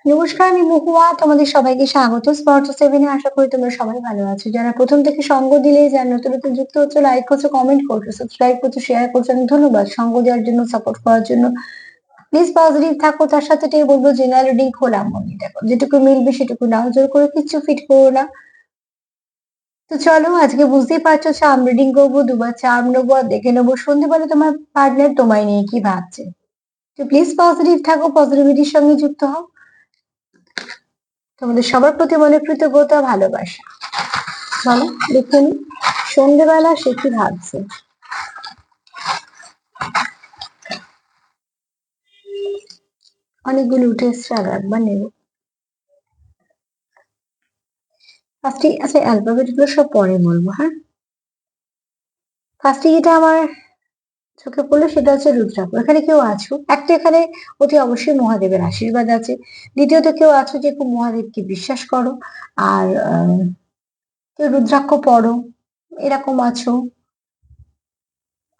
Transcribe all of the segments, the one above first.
নমস্কার, আমি মহুয়া। তোমাদের সবাইকে স্বাগত স্পট সেভেনে। আশা করি তোমরা সবাই ভালো আছো। যারা প্রথম থেকে সঙ্গ দিলে, যারা নতুন নতুন যুক্ত হচ্ছে, লাইক করছো, কমেন্ট করছো, সাবস্ক্রাইব করছো, শেয়ার করছো, অনেক ধন্যবাদ সঙ্গ দেওয়ার জন্য, সাপোর্ট করার জন্য। প্লিজ পজিটিভ থাকো। তার সাথে এটাই বলবো, জেনারেল রিডিং খোলা মনে দেখো, যেটুকু মিলবে সেটুকু নাও, জোর করে কিচ্ছু ফিট করো না। তো চলো, আজকে বুঝতেই পারছো চার্ম রিডিং করবো, দুবার চার্ম নেবো আর দেখে নেবো সন্ধ্যেবেলা তোমার পার্টনার তোমায় নিয়ে কি ভাবছে। তো প্লিজ পজিটিভ থাকো, পজিটিভিটির সঙ্গে যুক্ত হও। তোমাদের সবার প্রতি মনে কৃতজ্ঞতা, ভালোবাসা। চলো দেখে নি সন্ধ্যেবেলা সে কি ভাবছে। অনেকগুলো উঠে এসছে, আর একবার নেব। ফার্স্টে আচ্ছা, অ্যালফাবেট গুলো সব পরে বলবো, হ্যাঁ। ফার্স্টে যেটা আমার চোখে পড়লো সেটা হচ্ছে রুদ্রাক্ষ। এখানে কেউ আছো, একটা এখানে অতি অবশ্যই মহাদেবের আশীর্বাদ আছে। দ্বিতীয়ত কেউ আছো যে খুব মহাদেবকে বিশ্বাস করো। আর কেউ রুদ্রাক্ষ পড়ো, এরকম আছো।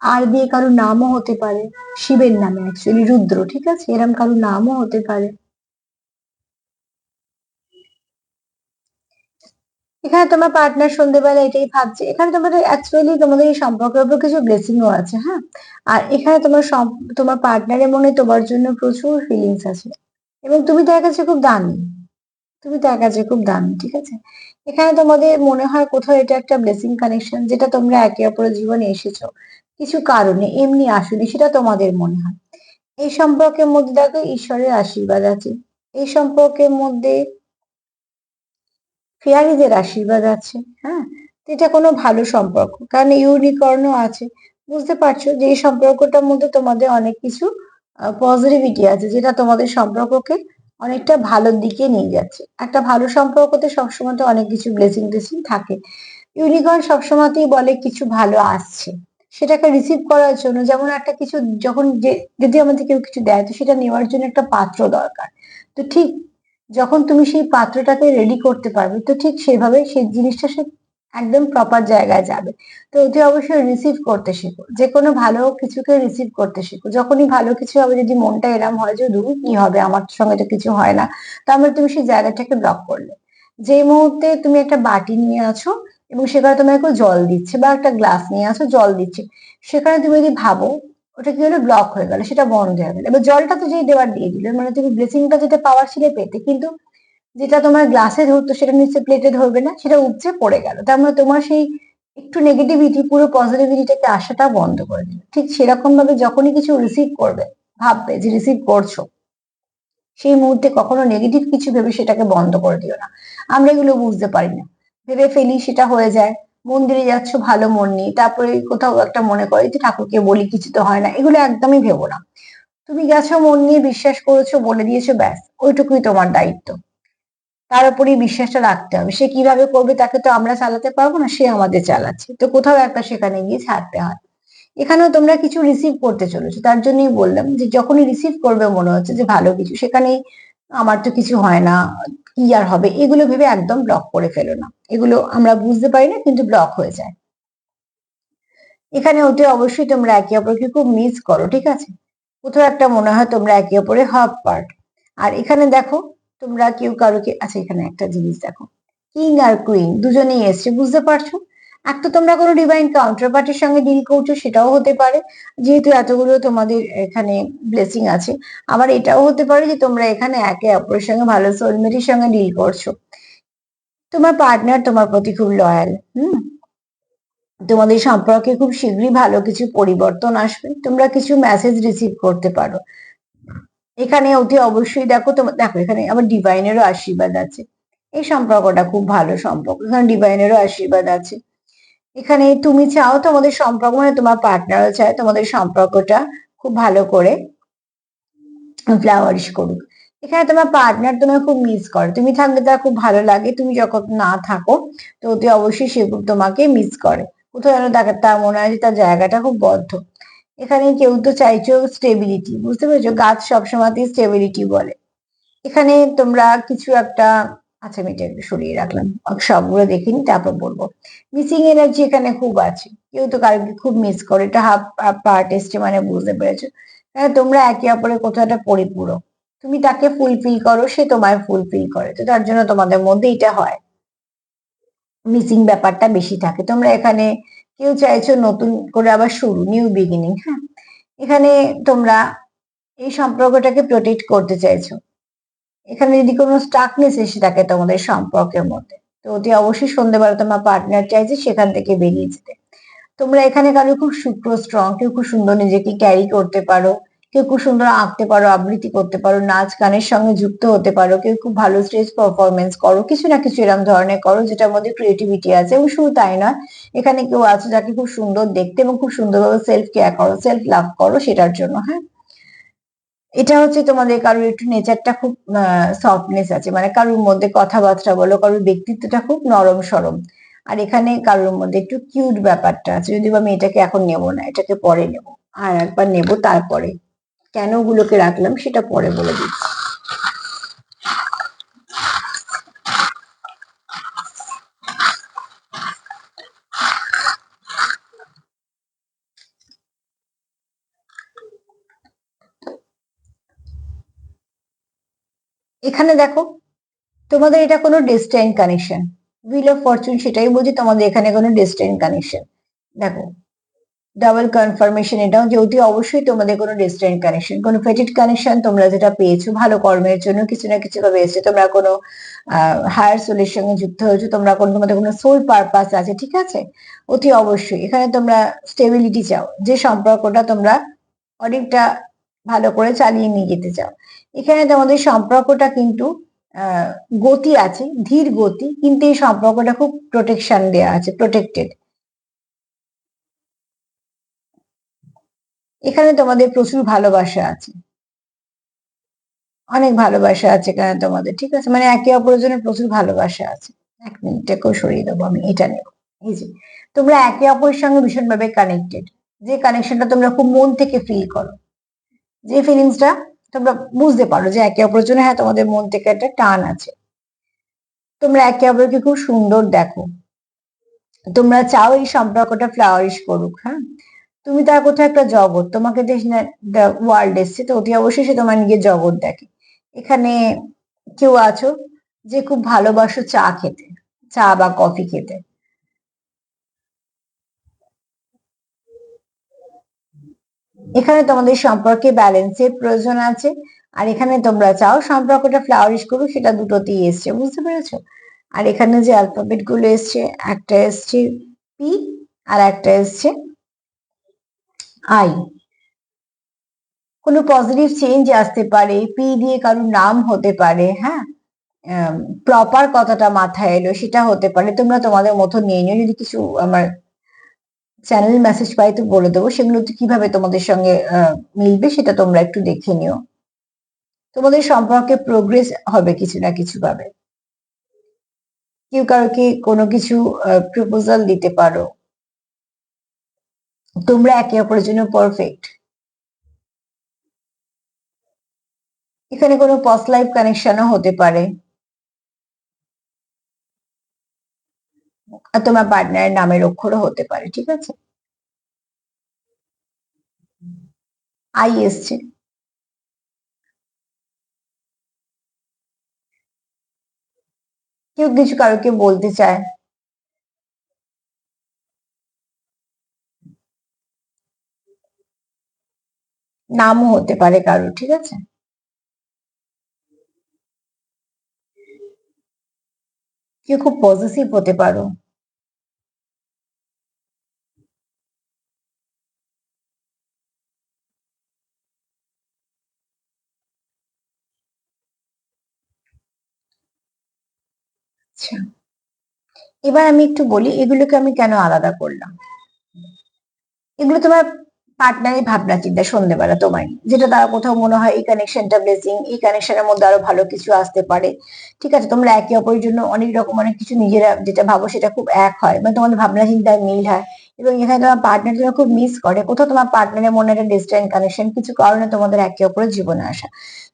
আর দিয়ে কারো নামও হতে পারে, শিবের নামে অ্যাকচুয়ালি রুদ্র, ঠিক আছে, এরকম কারো নামও হতে পারে। এখানে তোমার পার্টনার সন্ধ্যেবেলা এটাই ভাবছে। এখানে তোমাদের অ্যাকচুয়ালি তোমাদের এই সম্পর্কের উপর কিছু ব্লেসিংও আছে, হ্যাঁ। আর এখানে তোমার পার্টনারের মনে তোমার জন্য প্রচুর ফিলিংস আছে, এবং তুমি তার কাছে খুব দামি। তুমি তার কাছে খুব দামি, ঠিক আছে। এখানে তোমাদের মনে হয় কোথাও এটা একটা ব্লেসিং কানেকশন, যেটা তোমরা একে অপরের জীবনে এসেছো কিছু কারণে, এমনি আসলে সেটা তোমাদের মনে হয়। এই সম্পর্কের মধ্যে দেখো ঈশ্বরের আশীর্বাদ আছে। এই সম্পর্কের মধ্যে ফেয়ারিদের আশীর্বাদ আছে, হ্যাঁ। তো এটা কোনো ভালো সম্পর্ক, কারণ ইউনিকর্নও আছে। বুঝতে পারছো যে এই সম্পর্কটার মধ্যে তোমাদের অনেক কিছু পজিটিভিটি আছে, যেটা তোমাদের সম্পর্ককে অনেকটা ভালোর দিকে নিয়ে যাচ্ছে। একটা ভালো সম্পর্কতে সবসময় তো অনেক কিছু ব্লেসিং টেসিং থাকে। ইউনিকর্ন সবসময়তেই বলে কিছু ভালো আসছে, সেটাকে রিসিভ করার জন্য। যেমন একটা কিছু যখন যদি আমাদের কেউ কিছু দেয়, তো সেটা নেওয়ার জন্য একটা পাত্র দরকার। তো ঠিক যখন তুমি সেই পাত্রটাকে রেডি করতে পারবে, তো ঠিক সেভাবে সেই জিনিসটা সে একদম প্রপার জায়গায় যাবে। তো অতি অবশ্যই রিসিভ করতে শেখো, যে কোনো ভালো কিছুকে রিসিভ করতে শেখো। যখনই ভালো কিছু হবে, যদি মনটা এরম হয় যে দূর কি হবে, আমার সঙ্গে তো কিছু হয় না, তাহলে তুমি সেই জায়গাটাকে ব্লক করলে। যে মুহূর্তে তুমি একটা বাটি নিয়ে আছো এবং সেখানে তোমাকে জল দিচ্ছে, বা একটা গ্লাস নিয়ে আছো জল দিচ্ছে, সেখানে তুমি যদি ভাবো ওটা কি হলো, ব্লক হয়ে গেল, সেটা বন্ধ হয়ে গেল। এবার জলটা তো যেই দেওয়ার দিয়ে দিলে, মানে তুমি ব্লেসিংটা যেটা পাওয়ার ছিল পেতে, কিন্তু যেটা তোমার গ্লাসে ধরতো সেটা নিশ্চয়ই প্লেটে ধরবে না, সেটা উপচে পড়ে গেল। তার মানে তোমার সেই একটু নেগেটিভিটি পুরো পজিটিভিটিটাকে আসাটা বন্ধ করে দিল। ঠিক সেরকম ভাবে যখনই কিছু রিসিভ করবে, ভাববে যে রিসিভ করছো, সেই মুহূর্তে কখনো নেগেটিভ কিছু ভেবে সেটাকে বন্ধ করে দিও না। আমরা এগুলো বুঝতে পারি না, ভেবে ফেলি, সেটা হয়ে যায়। মন্দিরে যাচ্ছ ভালো মন নিয়ে, তারপরে কোথাও একটা মনে করে যে ঠাকুরকে বলি, কিছু তো হয় না, এগুলো একদমই ভেবো না। তুমি গেছো মন নিয়ে, বিশ্বাস করেছো, বলে দিয়েছো, ব্যাস ওইটুকুই তোমার দায়িত্ব। তার উপরেই বিশ্বাসটা রাখতে হবে। সে কিভাবে করবে তাকে তো আমরা চালাতে পারবো না, সে আমাদের চালাচ্ছে, তো কোথাও একটা সেখানে গিয়ে ছাড়তে হয়। এখানেও তোমরা কিছু রিসিভ করতে চলেছো, তার জন্যই বললাম যে যখনই রিসিভ করবে মনে হচ্ছে যে ভালো কিছু, সেখানেই আমার তো কিছু হয় না, কি আর হবে, এগুলো ভেবে একদম ব্লক করে ফেলো না। এগুলো আমরা বুঝতে পারি না, কিন্তু ব্লক হয়ে যায়। এখানে অতি অবশ্যই তোমরা একে অপরকে খুব মিস করো, ঠিক আছে। কোথাও একটা মনে হয় তোমরা একে অপরের হাফ পার্ট। আর এখানে দেখো তোমরা কেউ কারোকে, আচ্ছা এখানে একটা জিনিস দেখো, কিং আর কুইন দুজনেই এসছে, বুঝতে পারছো। একটা তোমরা কোনো ডিভাইন কাউন্টার পার্টির সঙ্গে ডিল করছো, সেটাও হতে পারে, যেহেতু এতগুলো তোমাদের এখানে ব্লেসিং আছে। আবার এটাও হতে পারে যে তোমরা এখানে একে অপরের সঙ্গে ভালো সোলমেটের সঙ্গে ডিল করছো। তোমার পার্টনার তোমার প্রতি খুব লয়াল, হুম। তোমাদের সম্পর্কে খুব শীঘ্রই ভালো কিছু পরিবর্তন আসবে, তোমরা কিছু মেসেজ রিসিভ করতে পারো। এখানে অতি অবশ্যই দেখো, তোমার দেখো এখানে আবার ডিভাইনেরও আশীর্বাদ আছে। এই সম্পর্কটা খুব ভালো সম্পর্ক, এখানে ডিভাইনেরও আশীর্বাদ আছে। এখানে তুমি চাও তোমাদের সম্পর্ক, মানে তোমার পার্টনারও চায় তোমাদের সম্পর্কটা খুব ভালো করে ফ্লাওয়ারিশ করুক। এখানে তোমার পার্টনার তোমায় খুব মিস করে, তুমি থাকলে তার খুব ভালো লাগে, তুমি যখন না থাকো তো অতি অবশ্যই সে খুব তোমাকে মিস করে। কোথাও যেন তাকে তার মনে হয় যে তার জায়গাটা খুব বদ্ধ। এখানে কেউ তো চাইছো স্টেবিলিটি, বুঝতে পেরেছো, গাছ সবসময়তেই স্টেবিলিটি বলে। এখানে তোমরা কিছু একটা, আচ্ছা আমি এটা একটু সরিয়ে রাখলাম, সবগুলো দেখিনি তারপর বলবো। মিসিং এনার্জি এখানে খুব আছে, কেউ তো কারোকে খুব মিস করে, এটা হাফ পার্ট এসছে, মানে বুঝতে পেরেছো। তোমরা একে অপরের কোথাও একটা পরিপূরক। তুমি তাকে ফুলফিল করো, সে তোমায় ফুলফিল করে, তো তার জন্য তোমাদের মধ্যে এটা হয়, মিসিং ব্যাপারটা বেশি থাকে। তোমরা এখানে কেউ চাইছো নতুন করে আবার শুরু, নিউ বিগিনিং, হ্যাঁ, এখানে তোমরা এই সম্পর্কটাকে প্রোটেক্ট করতে চাইছো। এখানে যদি কোনো স্টাকনেস এসে থাকে তোমাদের সম্পর্কের মধ্যে, তো অতি অবশ্যই সন্ধ্যেবেলা তোমার পার্টনার চাইছে সেখান থেকে বেরিয়ে যেতে। তোমরা এখানে কারো খুব সূক্ষ্ম স্ট্রং, কেউ খুব সুন্দর নিজেকে ক্যারি করতে পারো, কেউ খুব সুন্দর আঁকতে পারো, আবৃত্তি করতে পারো, নাচ গানের সঙ্গে যুক্ত হতে পারো, কেউ খুব ভালো স্টেজ পারফরমেন্স করো, কিছু না কিছু এরকম ধরনের করো যেটার মধ্যে ক্রিয়েটিভিটি আছে। এবং শুধু তাই নয়, এখানে কেউ আছে যাকে খুব সুন্দর দেখতে এবং খুব সুন্দরভাবে সেলফ কেয়ার করো, সেলফ লাভ করো সেটার জন্য, হ্যাঁ। এটা হচ্ছে তোমাদের কারোর একটু নেচারটা খুব সফটনেস আছে, মানে কারোর মধ্যে কথাবার্তা বলো, কারোর ব্যক্তিত্বটা খুব নরম সরম। আর এখানে কারোর মধ্যে একটু কিউট ব্যাপারটা আছে, যদিও আমি এটাকে এখন নেবো না, এটাকে পরে নেব, আর একবার নেব তারপরে। কেন ওগুলোকে রাখলাম সেটা পরে বলে দিচ্ছি। এখানে দেখো, তোমাদের এটা কোনো ডেস্টাইন কানেকশন, হুইল অফ ফরচুন সেটাই বলছি, তোমাদের এখানে কোনো ডেস্টাইন কানেকশন। দেখো, ডাবল কনফার্মেশন এটাও, যে অতি অবশ্যই তোমাদের কোনো ডেস্টাইন কানেকশন, কোনো ফেটেড কানেকশন তোমরা যেটা পেয়েছো ভালো কর্মের জন্য কিছু না কিছু ভাবে এসেছে, তোমরা কোনো হায়ার সোলের সঙ্গে যুক্ত হয়েছো, তোমরা কোনো, তোমাদের কোনো সোল পারপাস আছে, ঠিক আছে। অতি অবশ্যই এখানে তোমরা স্টেবিলিটি চাও, যে সম্পর্কটা তোমরা অনেকটা ভালো করে চালিয়ে নিয়ে যেতে চাও। এখানে তোমাদের সম্পর্কটা কিন্তু গতি আছে, ধীর গতি, কিন্তু এই সম্পর্কটা খুব প্রোটেকশন দেওয়া আছে, প্রোটেক্টেড। এখানে তোমাদের প্রচুর ভালোবাসা আছে, অনেক ভালোবাসা আছে এখানে তোমাদের, ঠিক আছে, মানে একে অপরের জন্য প্রচুর ভালোবাসা আছে। এক মিনিট, এটাকেও সরিয়ে দেবো, আমি এটা নেব। এই যে, তোমরা একে অপরের সঙ্গে ভীষণভাবে কানেক্টেড, যে কানেকশনটা তোমরা খুব মন থেকে ফিল করো, যে ফিলিংসটা তোমরা বুঝতে পারো যে একে অপরের জন্য, হ্যাঁ, তোমাদের মন থেকে একটা টান আছে। তোমরা একে অপরকে খুব সুন্দর দেখো, তোমরা চাও এই সম্পর্কটা ফ্লাওয়ারিশ করুক, হ্যাঁ। তুমি তার কোথাও একটা জগৎ, তোমাকে দেশ না ওয়ার্ল্ড এসছে, তো অতি অবশ্যই সে তোমার নিজের জগৎ দেখে। এখানে কেউ আছো যে খুব ভালোবাসো চা খেতে, চা বা কফি খেতে। এখানে তোমাদের সম্পর্কে ব্যালেন্সের প্রয়োজন আছে, আর এখানে তোমরা চাও সম্পর্কটা ফ্লাওয়ারিশ করুক, সেটা দুটোতেই এসছে, বুঝতে পেরেছো। আর এখানে যে অ্যালফাবেট গুলো এসছে, একটা এসছে পি আর একটা এসছে আই। কোনো পজিটিভ চেঞ্জ আসতে পারে, পি দিয়ে কারোর নাম হতে পারে, হ্যাঁ, প্রপার কথাটা মাথায় এলো সেটা হতে পারে, তোমরা তোমাদের মতো নিয়ে নিও। যদি কিছু আমার চ্যানেল মেসেজ পাই তো বলে দেবো, সেগুলো তো কিভাবে তোমাদের সঙ্গে মিলবে সেটা তোমরা একটু দেখে নিও। তোমাদের সম্পর্কে প্রোগ্রেস হবে কিছু না কিছু ভাবে, কেউ কারোকে কোনো কিছু প্রপোজাল দিতে পারো, তোমরা একে অপরের জন্য পারফেক্ট। এখানে কোনো পাস্ট লাইফ কানেকশনও হতে পারে, আর তোমার পার্টনারের নামের অক্ষরও হতে পারে, ঠিক আছে। আই এসছে, কেউ কিছু কারোকে বলতে চায়, নামও হতে পারে কারো, ঠিক আছে। কেউ খুব পজিটিভ হতে পারো। আচ্ছা, এবার আমি একটু বলি এগুলোকে আমি কেন আলাদা করলাম। এগুলো তোমার পার্টনারের ভাবনা চিন্তা সন্ধ্যেবেলা তোমার নিয়ে, যেটা তারা কোথাও মনে হয় এই কানেকশনটা ব্লেসিং, এই কানেকশনের মধ্যে আরো ভালো কিছু আসতে পারে, ঠিক আছে। তোমরা একে অপরের জন্য অনেক রকম অনেক কিছু নিজেরা যেটা ভাবো সেটা খুব এক হয়, মানে তোমাদের ভাবনা চিন্তায় মিল হয়। এবং এখানে তোমার পার্টনার তোমার খুব মিস করে, কোথাও তোমার পার্টনারের মনে একটা ডিস্টেন্স কানেকশন, কিছু কারণে তোমাদের একে অপরের জীবনে আসা।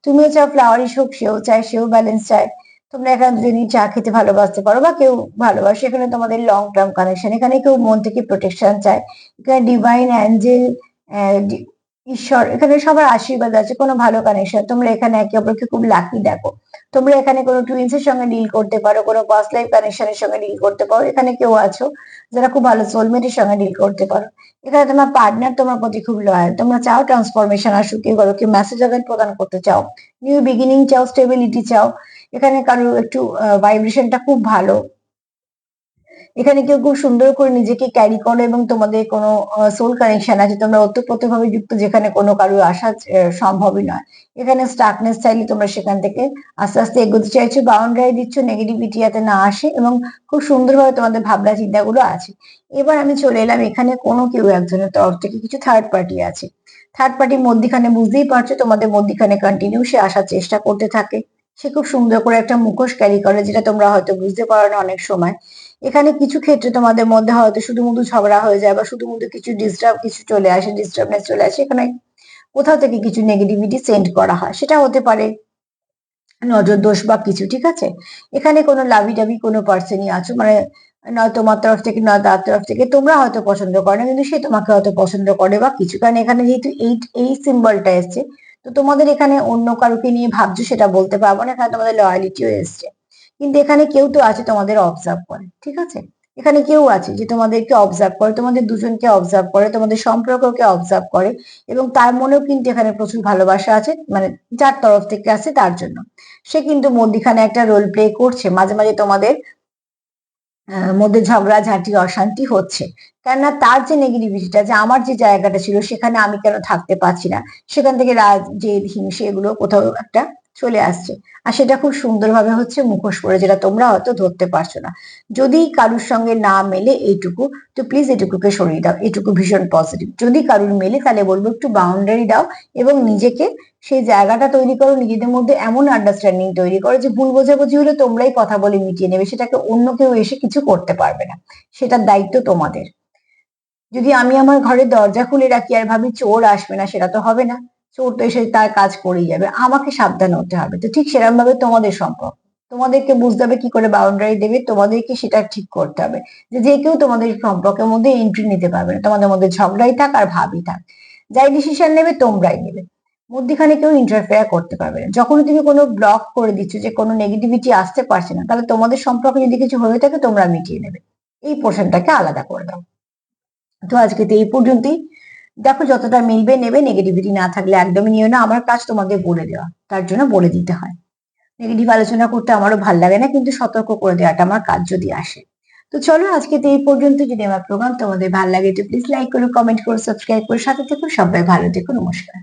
তুমিও চাও ফ্লাওয়ারিশ হোক, সেও চায়, সেও ব্যালেন্স চায়। তোমরা এখানে দুজনই চা খেতে ভালোবাসতে পারো, বা কেউ ভালোবাসে, এখানে তোমাদের লং টার্ম কানেকশন। এখানে কেউ মন থেকে প্রোটেকশন চায়, এখানে ডিভাইন অ্যাঞ্জেল ঈশ্বর, এখানে সবার আশীর্বাদ আছে, কোনো ভালো কানেকশন, তোমরা এখানে একে অপরকে খুব লাকি দেখো। তোমরা এখানে কোনো টুইন্স এর সঙ্গে ডিল করতে পারো, কোনো পাস্ট লাইফ কানেকশনের সঙ্গে ডিল করতে পারো, এখানে কেউ আছো যারা খুব ভালো সোলমেটের সঙ্গে ডিল করতে পারো। এখানে তোমার পার্টনার তোমার প্রতি খুব লয়াল, তোমরা চাও ট্রান্সফরমেশন আসুক, কেউ কারোকে মেসেজ আদান প্রদান করতে চাও, নিউ বিগিনিং চাও, স্টেবিলিটি চাও। এখানে কারোর একটু ভাইব্রেশনটা খুব ভালো, এখানে কেউ খুব সুন্দর করে নিজেকে ক্যারি করো এবং তোমাদের কোনো সোল কানেকশন আছে, তোমরা ওতপ্রোতভাবে যুক্ত, যেখানে কোনো কারোর আসা সম্ভবই নয়। এখানে স্টাকনেস চাইলে তোমরা সেখান থেকে আস্তে আস্তে এগোতে চাইছো, বাউন্ডারি দিচ্ছ, নেগেটিভিটি যাতে না আসে, এবং খুব সুন্দরভাবে তোমাদের ভাবনা চিন্তাগুলো আছে। এবার আমি চলে এলাম, এখানে কোনো কেউ একজনের তরফ থেকে কিছু থার্ড পার্টি আছে। থার্ড পার্টির মধ্যিখানে বুঝতেই পারছো তোমাদের মধ্যিখানে কন্টিনিউ সে আসার চেষ্টা করতে থাকে। সে খুব সুন্দর করে একটা মুখোশ ক্যারি করে, যেটা তোমরা হয়তো বুঝতে পারো না অনেক সময়। এখানে কিছু ক্ষেত্রে তোমাদের মধ্যে হয়তো শুধুমুধু ঝগড়া হয়ে যায়, বা শুধুমুধু কিছু কিছু চলে আসে, ডিস্টার্বনেস চলে আসে, এখানে কোথাও থেকে কিছু নেগেটিভিটি সেন্ড করা হয়, সেটা হতে পারে নজর দোষ বা কিছু, ঠিক আছে। এখানে কোনো লাভি টাভি কোনো পার্সনই আছো, মানে নয় তোমার তরফ থেকে নয় তার তরফ থেকে, তোমরা হয়তো পছন্দ করে না কিন্তু সে তোমাকে হয়তো পছন্দ করে বা কিছু, কারণ এখানে যেহেতু এই সিম্বলটা এসছে, তো তোমাদের এখানে অন্য কারোকে নিয়ে ভাবছো সেটা বলতে পারবো না, এখানে তোমাদের লয়ালিটিও এসছে। কিন্তু এখানে কেউ তো আছে তোমাদের অবজার্ভ করে, ঠিক আছে। এখানে কেউ আছে যে তোমাদেরকে অবজার্ভ করে, তোমাদের দুজনকে অবজার্ভ করে, তোমাদের সম্পর্ককে অবজার্ভ করে, এবং তার মনেও কিন্তু এখানে প্রচুর ভালোবাসা আছে, মানে যার তরফ থেকে আছে তার জন্য। সে কিন্তু মধ্যিখানে একটা রোল প্লে করছে, মাঝে মাঝে তোমাদের মধ্যে ঝগড়াঝাঁটি অশান্তি হচ্ছে, কেননা তার যে নেগেটিভিটিটা, যে আমার যে জায়গাটা ছিল সেখানে আমি কেন থাকতে পারছি না, সেখান থেকে রাগ জেদ হিংসে এগুলো কোথাও একটা চলে আসছে। আর সেটা খুব সুন্দরভাবে হচ্ছে মুখোশ পড়ে, যেটা তোমরা হয়তো ধরতে পারছো না। যদি কারুর সঙ্গে না মেলে এইটুকু, তো প্লিজ এটুকুকে সরিয়ে দাও, এটুকু ভীষণ পজিটিভ। যদি কারুর মেলে তাহলে বলবো একটু বাউন্ডারি দাও, এবং নিজেকে সেই জায়গাটা তৈরি করো, নিজেদের মধ্যে এমন আন্ডারস্ট্যান্ডিং তৈরি করো যে ভুল বোঝাবুঝি হলে তোমরাই কথা বলে মিটিয়ে নেবে, সেটাকে অন্য কেউ এসে কিছু করতে পারবে না, সেটার দায়িত্ব তোমাদের। যদি আমি আমার ঘরের দরজা খুলে রাখি আর ভাবি চোর আসবে না, সেটা তো হবে না। চোর তো এসে তার কাজ করেই যাবে, আমাকে সাবধান হতে হবে। তো ঠিক সেরকম ভাবে তোমাদের সম্পর্ক, তোমাদেরকে বুঝতে হবে কি করে বাউন্ডারি দেবে, তোমাদেরকে সেটা ঠিক করতে হবে। যে কেউ তোমাদের সম্পর্কের মধ্যে এন্ট্রি নিতে পারবে না, তোমাদের মধ্যে ঝগড়াই থাক আর ভাবই থাক, যাই ডিসিশন নেবে তোমরাই নেবে, মধ্যখানে কেউ ইন্টারফেয়ার করতে পারবে না। যখন তুমি কোনো ব্লক করে দিচ্ছ যে কোনো নেগেটিভিটি আসতে পারছে না, তাহলে তোমাদের সম্পর্কে যদি কিছু হয়ে থাকে তোমরা মিটিয়ে নেবে, এই পোর্শনটাকে আলাদা করে দাও। তো আজকে তো এই পর্যন্তই। দেখো যতটা মিলবে নেবে, নেগেটিভিটি না থাকলে একদমই নিও না, আমার কাজ তোমাদের বলে দেওয়া, তার জন্য বলে দিতে হয়। নেগেটিভ আলোচনা করতে আমারও ভাল লাগে না, কিন্তু সতর্ক করে দেওয়াটা আমার কাজ যদি আসে। তো চলো আজকে তো এই পর্যন্ত। যদি আমার প্রোগ্রাম তোমাদের ভালো লাগে তো প্লিজ লাইক করো, কমেন্ট করো, সাবস্ক্রাইব করো, সাথে থেকো। সবাই ভালো থেকো, নমস্কার।